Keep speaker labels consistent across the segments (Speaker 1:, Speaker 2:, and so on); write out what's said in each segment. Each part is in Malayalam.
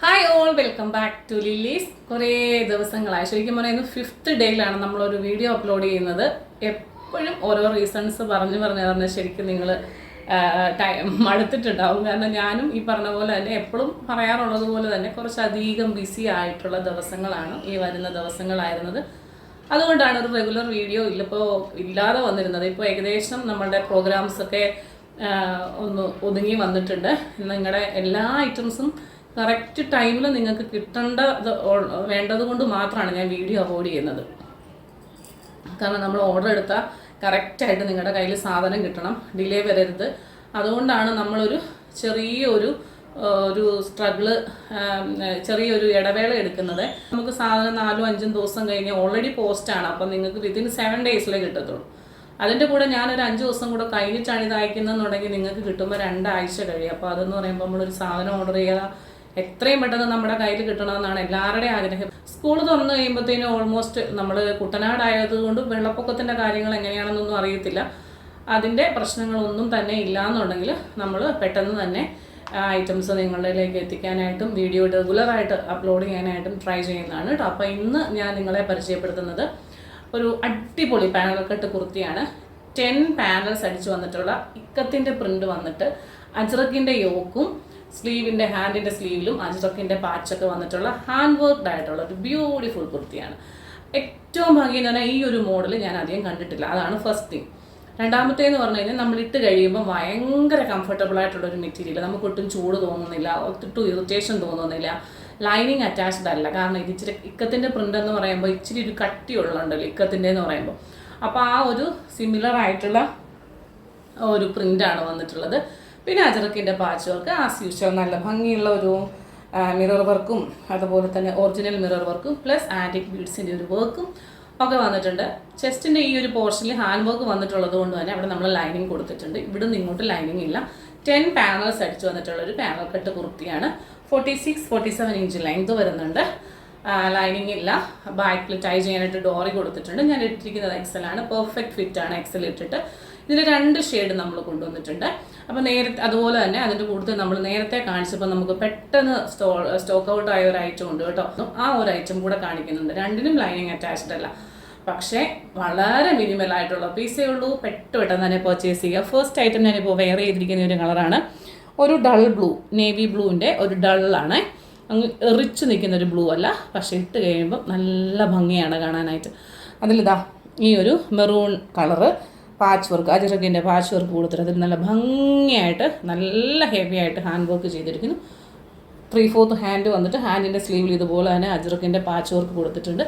Speaker 1: Hi all, welcome back to Lily's. കുറേ ദിവസങ്ങളായി, ശരിക്കും പറയുന്നത് 5th ഡേയിലാണ് നമ്മളൊരു വീഡിയോ അപ്ലോഡ് ചെയ്യുന്നത്. എപ്പോഴും ഓരോ റീസൺസ് പറഞ്ഞ് ശരിക്കും നിങ്ങൾ മടുത്തിട്ടുണ്ടാവും. കാരണം ഞാനും ഈ പറഞ്ഞ പോലെ തന്നെ എപ്പോഴും പറയാറുള്ളത് പോലെ തന്നെ കുറച്ചധികം ബിസി ആയിട്ടുള്ള ദിവസങ്ങളാണ് ഈ വരുന്ന ദിവസങ്ങളായിരുന്നത്. അതുകൊണ്ടാണ് ഒരു റെഗുലർ വീഡിയോ ഇല്ലാതെ വന്നിരുന്നത്. ഇപ്പോൾ ഏകദേശം നമ്മളുടെ പ്രോഗ്രാംസൊക്കെ ഒന്ന് ഒതുങ്ങി വന്നിട്ടുണ്ട്. നിങ്ങളുടെ എല്ലാ ഐറ്റംസും കറക്റ്റ് ടൈമിൽ നിങ്ങൾക്ക് വേണ്ടത് കൊണ്ട് മാത്രമാണ് ഞാൻ വീഡിയോ അപ്ലോഡ് ചെയ്യുന്നത്. കാരണം നമ്മൾ ഓർഡർ എടുത്താൽ കറക്റ്റായിട്ട് നിങ്ങളുടെ കയ്യിൽ സാധനം കിട്ടണം, ഡിലേ വരരുത്. അതുകൊണ്ടാണ് നമ്മളൊരു ചെറിയൊരു ചെറിയൊരു ഇടവേള എടുക്കുന്നത്. നമുക്ക് സാധനം 4-5 ദിവസം കഴിഞ്ഞ് ഓൾറെഡി പോസ്റ്റാണ്, അപ്പം നിങ്ങൾക്ക് വിത്തിൻ 7 ഡേയ്സിലേ കിട്ടത്തുള്ളൂ. അതിൻ്റെ കൂടെ ഞാനൊരു 5 ദിവസം കൂടെ കഴിഞ്ഞിട്ടാണ് ഇത് അയക്കുന്നതെന്നുണ്ടെങ്കിൽ നിങ്ങൾക്ക് കിട്ടുമ്പോൾ 2 ആഴ്ച കഴിയും. അപ്പോൾ അതെന്ന് പറയുമ്പോൾ നമ്മളൊരു സാധനം ഓർഡർ ചെയ്യുക എത്രയും പെട്ടെന്ന് നമ്മുടെ കയ്യിൽ കിട്ടണമെന്നാണ് എല്ലാവരുടെയും ആഗ്രഹം. സ്കൂൾ തുറന്നു കഴിയുമ്പോഴത്തേനും ഓൾമോസ്റ്റ് നമ്മൾ കുട്ടനാടായതുകൊണ്ട് വെള്ളപ്പൊക്കത്തിൻ്റെ കാര്യങ്ങൾ എങ്ങനെയാണെന്നൊന്നും അറിയത്തില്ല. അതിൻ്റെ പ്രശ്നങ്ങളൊന്നും തന്നെ ഇല്ലയെന്നുണ്ടെങ്കിൽ നമ്മൾ പെട്ടെന്ന് തന്നെ ഐറ്റംസ് നിങ്ങളിലേക്ക് എത്തിക്കാനായിട്ടും വീഡിയോ റെഗുലറായിട്ട് അപ്ലോഡ് ചെയ്യാനായിട്ടും ട്രൈ ചെയ്യുന്നതാണ് കേട്ടോ. അപ്പോൾ ഇന്ന് ഞാൻ നിങ്ങളെ പരിചയപ്പെടുത്തുന്നത് ഒരു അടിപൊളി പാനൽ കട്ട് കുർത്തിയാണ്. 10 പാനൽസ് അടിച്ചു വന്നിട്ടുള്ള ഇക്കത്തിൻ്റെ പ്രിൻ്റ് വന്നിട്ട് അജ്രക്കിൻ്റെ യോക്കും സ്ലീവിൻ്റെ ഹാൻഡിൻ്റെ സ്ലീവിലും അജ്രക്കിൻ്റെ പാച്ചൊക്കെ വന്നിട്ടുള്ള ഹാൻഡ് വർക്ക്ഡ് ആയിട്ടുള്ള ഒരു ബ്യൂട്ടിഫുൾ കുർത്തിയാണ്. ഏറ്റവും ഭംഗി എന്ന് പറഞ്ഞാൽ ഈ ഒരു മോഡൽ ഞാൻ അധികം കണ്ടിട്ടില്ല. അതാണ് ഫസ്റ്റ് തിങ്. രണ്ടാമത്തേന്ന് പറഞ്ഞു കഴിഞ്ഞാൽ നമ്മൾ ഇട്ട് കഴിയുമ്പോൾ ഭയങ്കര കംഫർട്ടബിൾ ആയിട്ടുള്ളൊരു മെറ്റീരിയൽ, നമുക്ക് ഒട്ടും ചൂട് തോന്നുന്നില്ല, ഒട്ടും ഇറിറ്റേഷൻ തോന്നുന്നില്ല. ലൈനിങ് അറ്റാച്ച്ഡ് അല്ല. കാരണം ഇത് ഇച്ചിരി ഇക്കത്തിൻ്റെ പ്രിൻ്റ് എന്ന് പറയുമ്പോൾ ഇച്ചിരി ഒരു കട്ടിയുള്ളതുണ്ടല്ലോ ഇക്കത്തിൻ്റെ എന്ന് പറയുമ്പോൾ. അപ്പോൾ ആ ഒരു സിമിലർ ആയിട്ടുള്ള ഒരു പ്രിൻ്റാണ് വന്നിട്ടുള്ളത്. പിന്നെ അജറക്കിൻ്റെ പാച്ച് വർക്ക് ആസ് യൂഷ്വൽ നല്ല ഭംഗിയുള്ള ഒരു മിറർ വർക്കും അതുപോലെ തന്നെ ഒറിജിനൽ മിറർ വർക്കും പ്ലസ് ആൻറ്റിക് ബീഡ്സിൻ്റെ ഒരു വർക്കും ഒക്കെ വന്നിട്ടുണ്ട്. ചെസ്റ്റിൻ്റെ ഈ ഒരു പോർഷനിൽ ഹാൻഡ് വർക്ക് വന്നിട്ടുള്ളത് കൊണ്ട് തന്നെ അവിടെ നമ്മൾ ലൈനിങ് കൊടുത്തിട്ടുണ്ട്. ഇവിടെ നിന്ന് ഇങ്ങോട്ട് ലൈനിങ് ഇല്ല. 10 പാനൽസ് അടിച്ചു വന്നിട്ടുള്ള ഒരു പാനൽ കട്ട് കുർത്തിയാണ്. 46-47 ഇഞ്ച് ലെങ്ത് വരുന്നുണ്ട്. ലൈനിങ് ഇല്ല. ബാക്കിൽ ടൈ ചെയ്യാനായിട്ട് ഡോറി കൊടുത്തിട്ടുണ്ട്. ഞാൻ ഇട്ടിരിക്കുന്നത് എക്സൽ ആണ്. പെർഫെക്റ്റ് ഫിറ്റ് ആണ് എക്സൽ ഇട്ടിട്ട്. ഇതിൽ 2 ഷെയ്ഡ് നമ്മൾ കൊണ്ടുവന്നിട്ടുണ്ട്. അപ്പോൾ നേരത്തെ അതുപോലെ തന്നെ അതിൻ്റെ കൂടുതൽ നമ്മൾ നേരത്തെ കാണിച്ചപ്പോൾ നമുക്ക് പെട്ടെന്ന് സ്റ്റോക്ക് ഔട്ട് ആയ ഒരു ഐറ്റം ഉണ്ട് കേട്ടോ. ആ ഒരു ഐറ്റം കൂടെ കാണിക്കുന്നുണ്ട്. രണ്ടിനും ലൈനിങ് അറ്റാച്ച്ഡ് അല്ല, പക്ഷേ വളരെ മിനിമൽ ആയിട്ടുള്ള പീസേ ഉള്ളൂ. പെട്ടെന്ന് തന്നെ പർച്ചേസ് ചെയ്യുക. ഫസ്റ്റ് ഐറ്റം ഞാനിപ്പോൾ വെയർ ചെയ്തിരിക്കുന്ന ഒരു കളറാണ്. ഒരു ഡൾ ബ്ലൂ, നേവി ബ്ലൂവിൻ്റെ ഒരു ഡള്ളാണ്. അങ്ങ് എറിച്ച് നിൽക്കുന്ന ഒരു ബ്ലൂ അല്ല, പക്ഷേ ഇട്ട് കഴിയുമ്പോൾ നല്ല ഭംഗിയാണ് കാണാനായിട്ട്. അതിലിതാ ഈ ഒരു മെറൂൺ കളറ് പാച്ച് വർക്ക്, അജറക്കിൻ്റെ പാച്ച് വർക്ക് കൊടുത്തിട്ട് അതിൽ നല്ല ഭംഗിയായിട്ട് നല്ല ഹെവി ആയിട്ട് ഹാൻഡ് വർക്ക് ചെയ്തിരിക്കുന്നു. 3/4 ഹാൻഡ് വന്നിട്ട് ഹാൻഡിൻ്റെ സ്ലീവിൽ ഇതുപോലെ തന്നെ അജറക്കിൻ്റെ പാച്ച് വർക്ക് കൊടുത്തിട്ടുണ്ട്.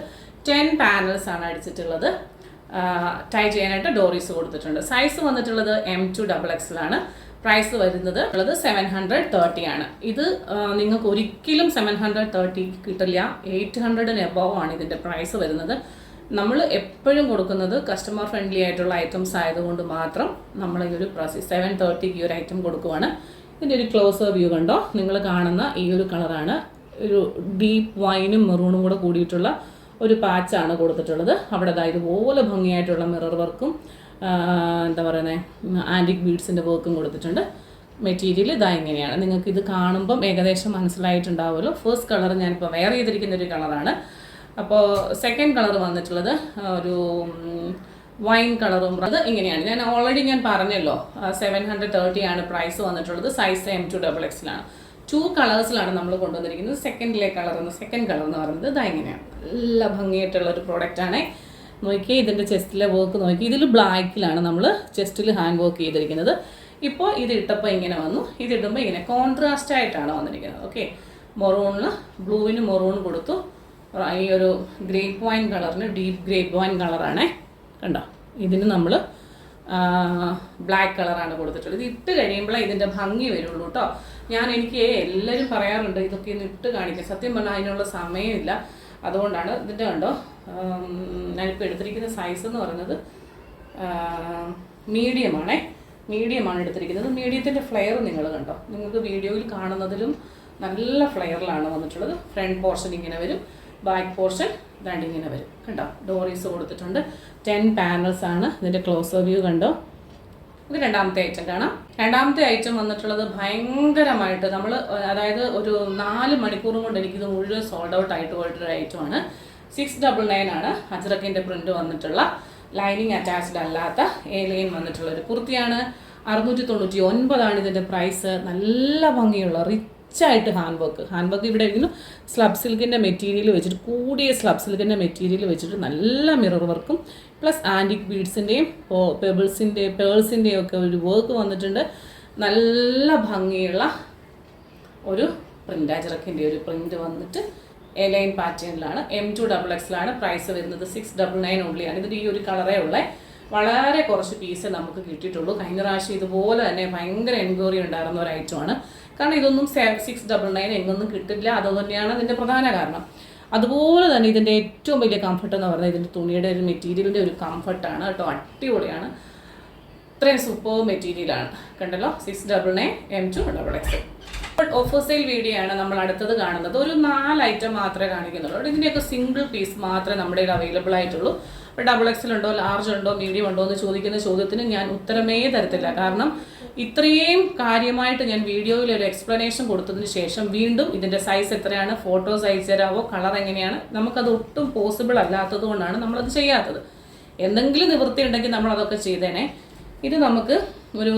Speaker 1: 10 പാനൽസ് ആണ് അടിച്ചിട്ടുള്ളത്. ടൈ ചെയ്യാനായിട്ട് ഡോറീസ് കൊടുത്തിട്ടുണ്ട്. സൈസ് വന്നിട്ടുള്ളത് M2 XXL ആണ്. പ്രൈസ് വരുന്നത് 730 ആണ്. ഇത് നിങ്ങൾക്ക് ഒരിക്കലും 730 കിട്ടില്ല. 800 എബോവ് ആണ് ഇതിൻ്റെ പ്രൈസ് വരുന്നത്. നമ്മൾ എപ്പോഴും കൊടുക്കുന്നത് കസ്റ്റമർ ഫ്രണ്ട്ലി ആയിട്ടുള്ള ഐറ്റംസ് ആയതുകൊണ്ട് മാത്രം നമ്മൾ ഈ ഒരു 730 ഈ ഒരു ഐറ്റം കൊടുക്കുവാണ്. ഇതിൻ്റെ ഒരു ക്ലോസർ വ്യൂ കണ്ടോ. നിങ്ങൾ കാണുന്ന ഈ ഒരു കളറാണ്. ഒരു ഡീപ്പ് വൈനും മെറൂണും കൂടെ കൂടിയിട്ടുള്ള ഒരു പാച്ചാണ് കൊടുത്തിട്ടുള്ളത്. അവിടെ ഇതുപോലെ ഭംഗിയായിട്ടുള്ള മിറർ വർക്കും എന്താ പറയുന്നത് ആൻറ്റിക് ബീഡ്സിൻ്റെ വർക്കും കൊടുത്തിട്ടുണ്ട്. മെറ്റീരിയൽ ഇങ്ങനെയാണ്. നിങ്ങൾക്ക് ഇത് കാണുമ്പം ഏകദേശം മനസ്സിലായിട്ടുണ്ടാവുമല്ലോ. ഫസ്റ്റ് കളർ ഞാനിപ്പോൾ വെയർ ചെയ്തിരിക്കുന്ന ഒരു കളറാണ്. അപ്പോൾ സെക്കൻഡ് കളർ വന്നിട്ടുള്ളത് ഒരു വൈൻ കളറും. അത് ഇങ്ങനെയാണ്. ഞാൻ ഓൾറെഡി പറഞ്ഞല്ലോ 730 ആണ് പ്രൈസ് വന്നിട്ടുള്ളത്. സൈസ് M2 XXL ആണ്. 2 കളേഴ്സിലാണ് നമ്മൾ കൊണ്ടുവന്നിരിക്കുന്നത്. സെക്കൻഡ് കളർ എന്ന് പറയുന്നത് ഇങ്ങനെയാണ്. നല്ല ഭംഗിയായിട്ടുള്ള ഒരു പ്രോഡക്റ്റാണ്. നോക്കി ഇതിൻ്റെ ചെസ്റ്റിലെ വർക്ക് നോക്കി. ഇതിൽ ബ്ലാക്കിലാണ് നമ്മൾ ചെസ്റ്റിൽ ഹാൻഡ് വർക്ക് ചെയ്തിരിക്കുന്നത്. ഇപ്പോൾ ഇത് ഇട്ടപ്പോൾ ഇങ്ങനെ വന്നു. ഇതിടുമ്പോൾ ഇങ്ങനെ കോൺട്രാസ്റ്റ് ആയിട്ടാണ് വന്നിരിക്കുന്നത്. ഓക്കെ, മെറൂണിൽ ബ്ലൂവിന് മെറൂൺ കൊടുത്തു. ഈ ഒരു ഗ്രേപ്പ് വൈൻ കളറിന് ഡീപ്പ് ഗ്രേപ്പ് വൈൻ കളറാണേ. കണ്ടോ, ഇതിന് നമ്മൾ ബ്ലാക്ക് കളറാണ് കൊടുത്തിട്ടുള്ളത്. ഇത് ഇട്ട് കഴിയുമ്പോഴേ ഇതിൻ്റെ ഭംഗി വരുള്ളൂ കേട്ടോ. എനിക്ക് എല്ലാവരും പറയാറുണ്ട് ഇതൊക്കെ ഒന്ന് ഇട്ട് കാണിക്കാം. സത്യം പറഞ്ഞാൽ അതിനുള്ള സമയമില്ല. അതുകൊണ്ടാണ്. ഇതിൻ്റെ കണ്ടോ, ഞാനിപ്പോൾ എടുത്തിരിക്കുന്ന സൈസ് എന്ന് പറയുന്നത് മീഡിയമാണ് എടുത്തിരിക്കുന്നത്. മീഡിയത്തിൻ്റെ ഫ്ലെയർ നിങ്ങൾ കണ്ടോ. നിങ്ങൾക്ക് വീഡിയോയിൽ കാണുന്നതിലും നല്ല ഫ്ലെയറിലാണ് വന്നിട്ടുള്ളത്. ഫ്രണ്ട് പോർഷൻ ഇങ്ങനെ വരും, ബാക്ക് പോർഷൻ ഇങ്ങനെ വരും. കണ്ടോ, ഡോറീസ് കൊടുത്തിട്ടുണ്ട്. 10 പാനൽസ് ആണ്. ഇതിൻ്റെ ക്ലോസർ വ്യൂ കണ്ടോ. ഇത് രണ്ടാമത്തെ ഐറ്റം കാണാം. രണ്ടാമത്തെ ഐറ്റം വന്നിട്ടുള്ളത് ഭയങ്കരമായിട്ട് നമ്മൾ അതായത് ഒരു 4 മണിക്കൂറും കൊണ്ട് എനിക്കിത് മുഴുവൻ സോൾഡ് ഔട്ട് ആയിട്ട് പോയിട്ടൊരു ഐറ്റമാണ്. 699 ആണ് അജ്രക്കിൻ്റെ പ്രിന്റ് വന്നിട്ടുള്ള ലൈനിങ് അറ്റാച്ച്ഡ് അല്ലാത്ത ലൈൻ വന്നിട്ടുള്ള ഒരു കുർത്തിയാണ്. 699 ഇതിൻ്റെ പ്രൈസ്. നല്ല ഭംഗിയുള്ള റിച്ചായിട്ട് ഹാൻഡ് വർക്ക് ഇവിടെ എങ്കിലും സ്ലബ് സിൽക്കിൻ്റെ മെറ്റീരിയൽ വെച്ചിട്ട് കൂടിയ സ്ലബ് സിൽക്കിൻ്റെ മെറ്റീരിയൽ വെച്ചിട്ട് നല്ല മിറർ വർക്കും പ്ലസ് ആൻറ്റിക് ബീഡ്സിൻ്റെയും പേൾസിൻ്റെയും ഒക്കെ ഒരു വർക്ക് വന്നിട്ടുണ്ട്. നല്ല ഭംഗിയുള്ള ഒരു പ്രിൻ്റ് അജ്രക്കിൻ്റെ ഒരു പ്രിൻ്റ് വന്നിട്ട് ലൈൻ പാറ്റേണിലാണ്. M2XXലാണ് പ്രൈസ് വരുന്നത്. 699 ഓൺലിയാണ്. ഇതിൻ്റെ ഈ ഒരു കളറേ ഉള്ളേ. വളരെ കുറച്ച് പീസ് നമുക്ക് കിട്ടിയിട്ടുള്ളൂ. കഴിഞ്ഞ പ്രാവശ്യം ഇതുപോലെ തന്നെ ഭയങ്കര എൻക്വയറി ഉണ്ടായിരുന്ന ഒരു ഐറ്റമാണ്. കാരണം ഇതൊന്നും 699 എങ്ങൊന്നും കിട്ടില്ല. അതുതന്നെയാണ് അതിൻ്റെ പ്രധാന കാരണം. അതുപോലെ തന്നെ ഇതിൻ്റെ ഏറ്റവും വലിയ കംഫർട്ട് എന്ന് പറഞ്ഞാൽ ഇതിൻ്റെ തുണിയുടെ ഒരു മെറ്റീരിയലിൻ്റെ ഒരു കംഫർട്ടാണ് കേട്ടോ. അടിപൊളിയാണ്. ഇത്രയും സൂപ്പർ മെറ്റീരിയലാണ്. കണ്ടല്ലോ, 699 M2XX. ഓഫർ സെയിൽ വീഡിയോ ആണ് നമ്മൾ അടുത്തത് കാണുന്നത്. ഒരു 4 ഐറ്റം മാത്രമേ കാണിക്കുന്നുള്ളൂ. ഇതിൻ്റെയൊക്കെ സിംഗിൾ പീസ് മാത്രമേ നമ്മുടെ കയ്യിൽ അവൈലബിൾ ആയിട്ടുള്ളൂ. ഇപ്പോൾ XXL ഉണ്ടോ, ലാർജ് ഉണ്ടോ, മീഡിയം ഉണ്ടോ എന്ന് ചോദിക്കുന്ന ചോദ്യത്തിന് ഞാൻ ഉത്തരമേ തരത്തില്ല. കാരണം ഇത്രയും കാര്യമായിട്ട് ഞാൻ വീഡിയോയിൽ ഒരു എക്സ്പ്ലനേഷൻ കൊടുത്തതിന് ശേഷം വീണ്ടും ഇതിൻ്റെ സൈസ് എത്രയാണ്, ഫോട്ടോസ് അയച്ചു തരാമോ, കളർ എങ്ങനെയാണ്, നമുക്കത് ഒട്ടും പോസിബിൾ അല്ലാത്തത് കൊണ്ടാണ് നമ്മളത് ചെയ്യാത്തത്. എന്തെങ്കിലും നിവൃത്തി ഉണ്ടെങ്കിൽ നമ്മളതൊക്കെ ചെയ്തേനെ. ഇത് നമുക്ക് ഒരു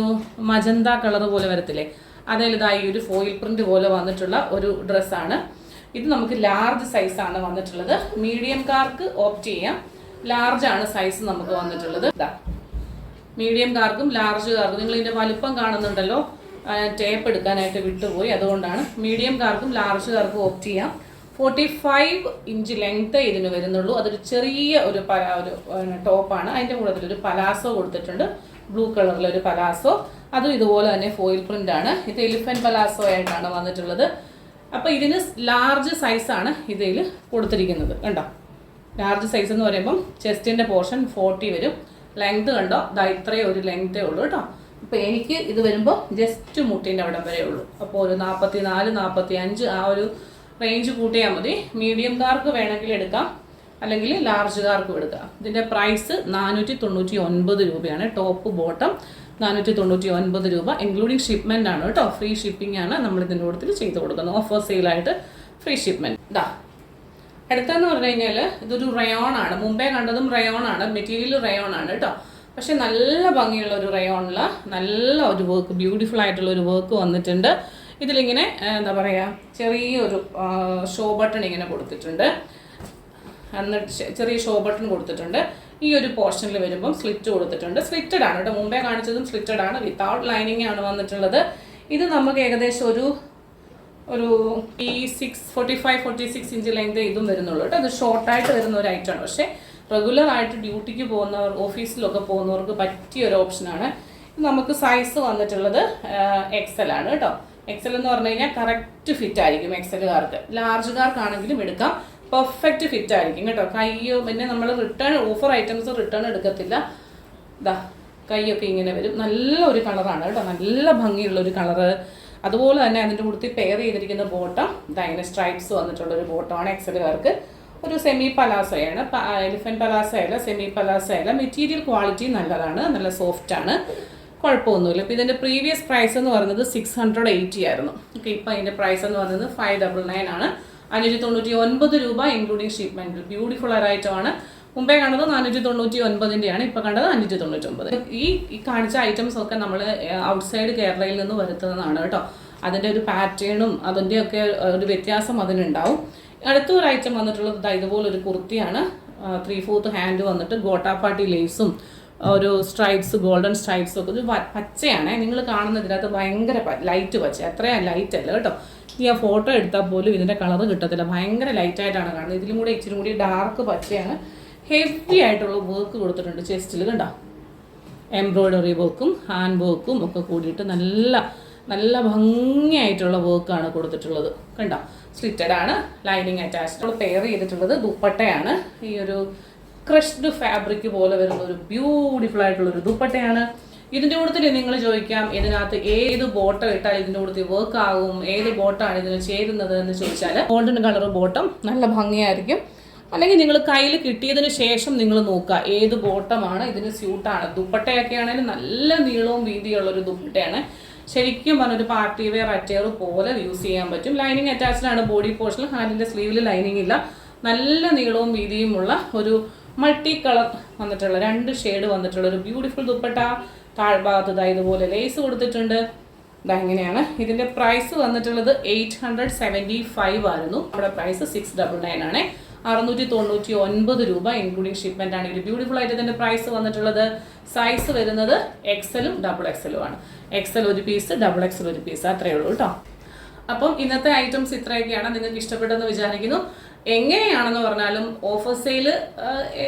Speaker 1: മജന്ത കളർ പോലെ വരത്തില്ലേ, അതിൽ ഇതായി ഒരു ഫോയിൽ പ്രിന്റ് പോലെ വന്നിട്ടുള്ള ഒരു ഡ്രസ്സാണ്. ഇത് നമുക്ക് ലാർജ് സൈസാണ് വന്നിട്ടുള്ളത്. മീഡിയംകാർക്ക് ഓപ്റ്റ് ചെയ്യാം. ലാർജാണ് സൈസ് നമുക്ക് വന്നിട്ടുള്ളത്. ഇതാ മീഡിയംകാർക്കും ലാർജുകാർക്കും നിങ്ങൾ ഇതിൻ്റെ വലിപ്പം കാണുന്നുണ്ടല്ലോ, ടേപ്പ് എടുക്കാനായിട്ട് വിട്ടുപോയി, അതുകൊണ്ടാണ്. മീഡിയംകാർക്കും ലാർജുകാർക്കും ഓപ്റ്റ് ചെയ്യാം. 45 ഇഞ്ച് ലെങ്ത് ഇതിന് വരുന്നുള്ളൂ. അതൊരു ചെറിയ ഒരു ടോപ്പാണ്. അതിൻ്റെ കൂട്ടത്തിൽ ഒരു പലാസോ കൊടുത്തിട്ടുണ്ട്, ബ്ലൂ കളറിലൊരു പലാസോ. അതും ഇതുപോലെ തന്നെ ഫോയിൽ പ്രിന്റ് ആണ്. ഇത് എലിഫന്റ് പലാസോ ആയിട്ടാണ് വന്നിട്ടുള്ളത്. അപ്പോൾ ഇതിന് ലാർജ് സൈസാണ് ഇതിൽ കൊടുത്തിരിക്കുന്നത്. കണ്ടോ, ലാർജ് സൈസ് എന്ന് പറയുമ്പം ചെസ്റ്റിൻ്റെ പോർഷൻ 40 വരും. ലെങ്ത് കണ്ടോ, ഇതാ ഇത്രയും ഒരു ലെങ്തേ ഉള്ളൂ കേട്ടോ. അപ്പോൾ എനിക്ക് ഇത് വരുമ്പോൾ ജസ്റ്റ് മുട്ടിൻ്റെ അവിടം വരെ ഉള്ളൂ. അപ്പോൾ ഒരു 44, 45 ആ ഒരു റേഞ്ച് കൂട്ടിയാൽ മതി. മീഡിയംകാർക്ക് വേണമെങ്കിൽ എടുക്കാം, അല്ലെങ്കിൽ ലാർജുകാർക്കും എടുക്കാം. ഇതിൻ്റെ പ്രൈസ് 499 രൂപയാണ്. ടോപ്പ് ബോട്ടം 499 രൂപ, ഇൻക്ലൂഡിങ് ഷിപ്മെൻ്റ് ആണ് കേട്ടോ. ഫ്രീ ഷിപ്പിംഗ് ആണ് നമ്മൾ ഇതിൻ്റെ കൂട്ടത്തിൽ ചെയ്ത് കൊടുക്കുന്നത്. ഓഫർ സെയിലായിട്ട് ഫ്രീ ഷിപ്മെൻറ്റ്. ഇതാ അടുത്തെന്ന് പറഞ്ഞു കഴിഞ്ഞാൽ ഇതൊരു റയോൺ ആണ്. മുമ്പേ കണ്ടതും റയോൺ ആണ്, മെറ്റീരിയൽ റയോൺ ആണ് കേട്ടോ. പക്ഷെ നല്ല ഭംഗിയുള്ള ഒരു റയോണിൽ നല്ല ഒരു വർക്ക്, ബ്യൂട്ടിഫുൾ ആയിട്ടുള്ള ഒരു വർക്ക് വന്നിട്ടുണ്ട്. ഇതിലിങ്ങനെ എന്താ പറയുക, ചെറിയൊരു ഷോ ബട്ടൺ ഇങ്ങനെ കൊടുത്തിട്ടുണ്ട്. എന്നിട്ട് ചെറിയ ഷോ ബട്ടൺ കൊടുത്തിട്ടുണ്ട്. ഈ ഒരു പോർഷനിൽ വരുമ്പം സ്ലിറ്റ് കൊടുത്തിട്ടുണ്ട്. സ്ലിറ്റഡ് ആണ് കേട്ടോ. മുമ്പേ കാണിച്ചതും സ്ലിറ്റഡ് ആണ്, വിത്തൗട്ട് ലൈനിങ് ആണ് വന്നിട്ടുള്ളത്. ഇത് നമുക്ക് ഏകദേശം ഒരു 45-46 ഇഞ്ച് ലെങ്ത് ഇതും വരുന്നുള്ളൂ കേട്ടോ. അത് ഷോർട്ടായിട്ട് വരുന്ന ഒരു ഐറ്റമാണ്. പക്ഷേ റെഗുലർ ആയിട്ട് ഡ്യൂട്ടിക്ക് പോകുന്നവർ, ഓഫീസിലൊക്കെ പോകുന്നവർക്ക് പറ്റിയ ഒരു ഓപ്ഷനാണ്. നമുക്ക് സൈസ് വന്നിട്ടുള്ളത് XL ആണ് കേട്ടോ. XL എന്ന് പറഞ്ഞു കഴിഞ്ഞാൽ കറക്റ്റ് ഫിറ്റ് ആയിരിക്കും XLകാർക്ക്. ലാർജുകാർക്കാണെങ്കിലും എടുക്കാം, പെർഫെക്റ്റ് ഫിറ്റ് ആയിരിക്കും കേട്ടോ. കയ്യോ പിന്നെ നമ്മൾ റിട്ടേൺ ഓഫർ ഐറ്റംസ് റിട്ടേൺ എടുക്കത്തില്ല. ഇതാ കൈയൊക്കെ ഇങ്ങനെ വരും. നല്ല ഒരു കളറാണ് കേട്ടോ, നല്ല ഭംഗിയുള്ള ഒരു കളറ്. അതുപോലെ തന്നെ അതിൻ്റെ കൂട്ടത്തിൽ പെയർ ചെയ്തിരിക്കുന്ന ബോട്ടം ഇങ്ങനെ സ്ട്രൈപ്സ് വന്നിട്ടുള്ളൊരു ബോട്ടമാണ് XLകാർക്ക്. ഒരു സെമി പലാസോയാണ്, എലിഫന്റ് പലാസോ അല്ല, സെമി പലാസോ അല്ല. മെറ്റീരിയൽ ക്വാളിറ്റി നല്ലതാണ്, നല്ല സോഫ്റ്റ് ആണ്, കുഴപ്പമൊന്നുമില്ല. ഇപ്പോൾ ഇതിൻ്റെ പ്രീവിയസ് പ്രൈസ് എന്ന് പറയുന്നത് 680 ആയിരുന്നു. ഓക്കെ, ഇപ്പോൾ അതിൻ്റെ പ്രൈസ് എന്ന് പറയുന്നത് 599 ആണ്. 599 രൂപ ഇൻക്ലൂഡിങ് ഷിപ്മെൻറ്റ്. ബ്യൂട്ടിഫുൾ ഐറ്റമാണ്. മുമ്പേ കണ്ടത് 499-ൻ്റെയാണ്, ഇപ്പോൾ കണ്ടത് 599. ഈ കാണിച്ച ഐറ്റംസ് ഒക്കെ നമ്മൾ ഔട്ട്സൈഡ് കേരളയിൽ നിന്ന് വരുത്തുന്നതാണ് കേട്ടോ. അതിൻ്റെ ഒരു പാറ്റേണും അതിൻ്റെയൊക്കെ ഒരു വ്യത്യാസം അതിനുണ്ടാവും. അടുത്ത ഒരു ഐറ്റം വന്നിട്ടുള്ളത് ഇതുപോലൊരു കുർത്തിയാണ്. 3/4 ഹാൻഡ് വന്നിട്ട് ഗോട്ടാപ്പാട്ടി ലേസും ഒരു സ്ട്രൈപ്സ്, ഗോൾഡൻ സ്ട്രൈപ്സും ഒക്കെ. ഒരു പച്ചയാണ് നിങ്ങൾ കാണുന്നതിനകത്ത്, ഭയങ്കര ലൈറ്റ് പച്ച, അത്രയും ലൈറ്റ് അല്ല കേട്ടോ. ഈ ആ ഫോട്ടോ എടുത്താൽ പോലും ഇതിൻ്റെ കളറ് കിട്ടത്തില്ല, ഭയങ്കര ലൈറ്റായിട്ടാണ് കാണുന്നത്. ഇതിലും കൂടെ ഇച്ചിരി കൂടി ഡാർക്ക് പച്ചയാണ്. ഹെവി ആയിട്ടുള്ള വർക്ക് കൊടുത്തിട്ടുണ്ട് ചെസ്റ്റിൽ കണ്ടോ. എംബ്രോയ്ഡറി വർക്കും ഹാൻഡ് വർക്കും ഒക്കെ കൂടിയിട്ട് നല്ല നല്ല ഭംഗിയായിട്ടുള്ള വർക്കാണ് കൊടുത്തിട്ടുള്ളത് കണ്ടോ. സ്ലിറ്റഡ് ആണ്, ലൈനിങ് അറ്റാച്ച്ഡ്. പെയർ ചെയ്തിട്ടുള്ളത് ദുപ്പട്ടയാണ്. ഈ ഒരു ക്രഷ്ഡ് ഫാബ്രിക് പോലെ വരുന്ന ഒരു ബ്യൂട്ടിഫുൾ ആയിട്ടുള്ളൊരു ദുപ്പട്ടയാണ്. ഇതിൻ്റെ കൂട്ടത്തിൽ നിങ്ങൾ ചോദിക്കാം ഇതിനകത്ത് ഏത് ബോട്ടം ഇട്ടാൽ ഇതിൻ്റെ കൂട്ടത്തിൽ വർക്ക് ആകും, ഏത് ബോട്ടമാണ് ഇതിന് ചേരുന്നത് എന്ന് ചോദിച്ചാൽ ഗോൾഡൻ കളർ ബോട്ടം നല്ല ഭംഗിയായിരിക്കും. അല്ലെങ്കിൽ നിങ്ങൾ കയ്യിൽ കിട്ടിയതിന് ശേഷം നിങ്ങൾ നോക്കുക ഏത് ബോട്ടമാണ് ഇതിന് സ്യൂട്ടാണ്. ദുപ്പട്ടയൊക്കെ ആണെങ്കിലും നല്ല നീളവും വീതിയുള്ളൊരു ദുപ്പട്ടയാണ്. ശരിക്കും പറഞ്ഞൊരു പാർട്ടി വെയർ അറ്റയർ പോലെ യൂസ് ചെയ്യാൻ പറ്റും. ലൈനിങ് അറ്റാച്ച്ഡ് ആണ് ബോഡി പോർഷനിൽ. ഹാൻഡിൻ്റെ സ്ലീവിൽ ലൈനിങ് ഇല്ല. നല്ല നീളവും വീതിയുമുള്ള ഒരു മൾട്ടി കളർ വന്നിട്ടുള്ള 2 ഷെയ്ഡ് വന്നിട്ടുള്ള ഒരു ബ്യൂട്ടിഫുൾ ദുപ്പട്ട. താഴ്ഭാഗത്ത് ഇതുപോലെ ലേസ് കൊടുത്തിട്ടുണ്ട്. ഇങ്ങനെയാണ്. ഇതിൻ്റെ പ്രൈസ് വന്നിട്ടുള്ളത് 875 ആയിരുന്നു. നമ്മുടെ പ്രൈസ് 699 ആണ്. 699 രൂപ ഇൻക്ലൂഡിങ് ഷിപ്മെന്റ് ആണ്. ഒരു ബ്യൂട്ടിഫുൾ ആയിട്ട് ഇതിന്റെ പ്രൈസ് വന്നിട്ടുള്ളത്. സൈസ് വരുന്നത് XLഉം XXLഉം ആണ്. XL ഒരു പീസ്, XXL ഒരു പീസ്, അത്രയേ ഉള്ളൂ കേട്ടോ. അപ്പം ഇന്നത്തെ ഐറ്റംസ് ഇത്രയൊക്കെയാണ്. നിങ്ങൾക്ക് ഇഷ്ടപ്പെട്ടെന്ന് വിചാരിക്കുന്നു. എങ്ങനെയാണെന്ന് പറഞ്ഞാലും ഓഫർ സെയിൽ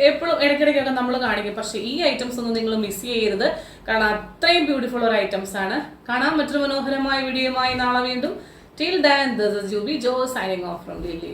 Speaker 1: എപ്പോഴും ഇടയ്ക്കിടയ്ക്കൊക്കെ നമ്മൾ കാണിക്കും. പക്ഷേ ഈ ഐറ്റംസ് ഒന്നും നിങ്ങൾ മിസ് ചെയ്യരുത്. കാരണം അത്രയും ബ്യൂട്ടിഫുൾ ഒരു ഐറ്റംസ് ആണ്. കാണാൻ മറ്റൊരു മനോഹരമായ വീഡിയോയുമായി നാളെ വീണ്ടും. Till then, this is Juby Jo signing off from Lily.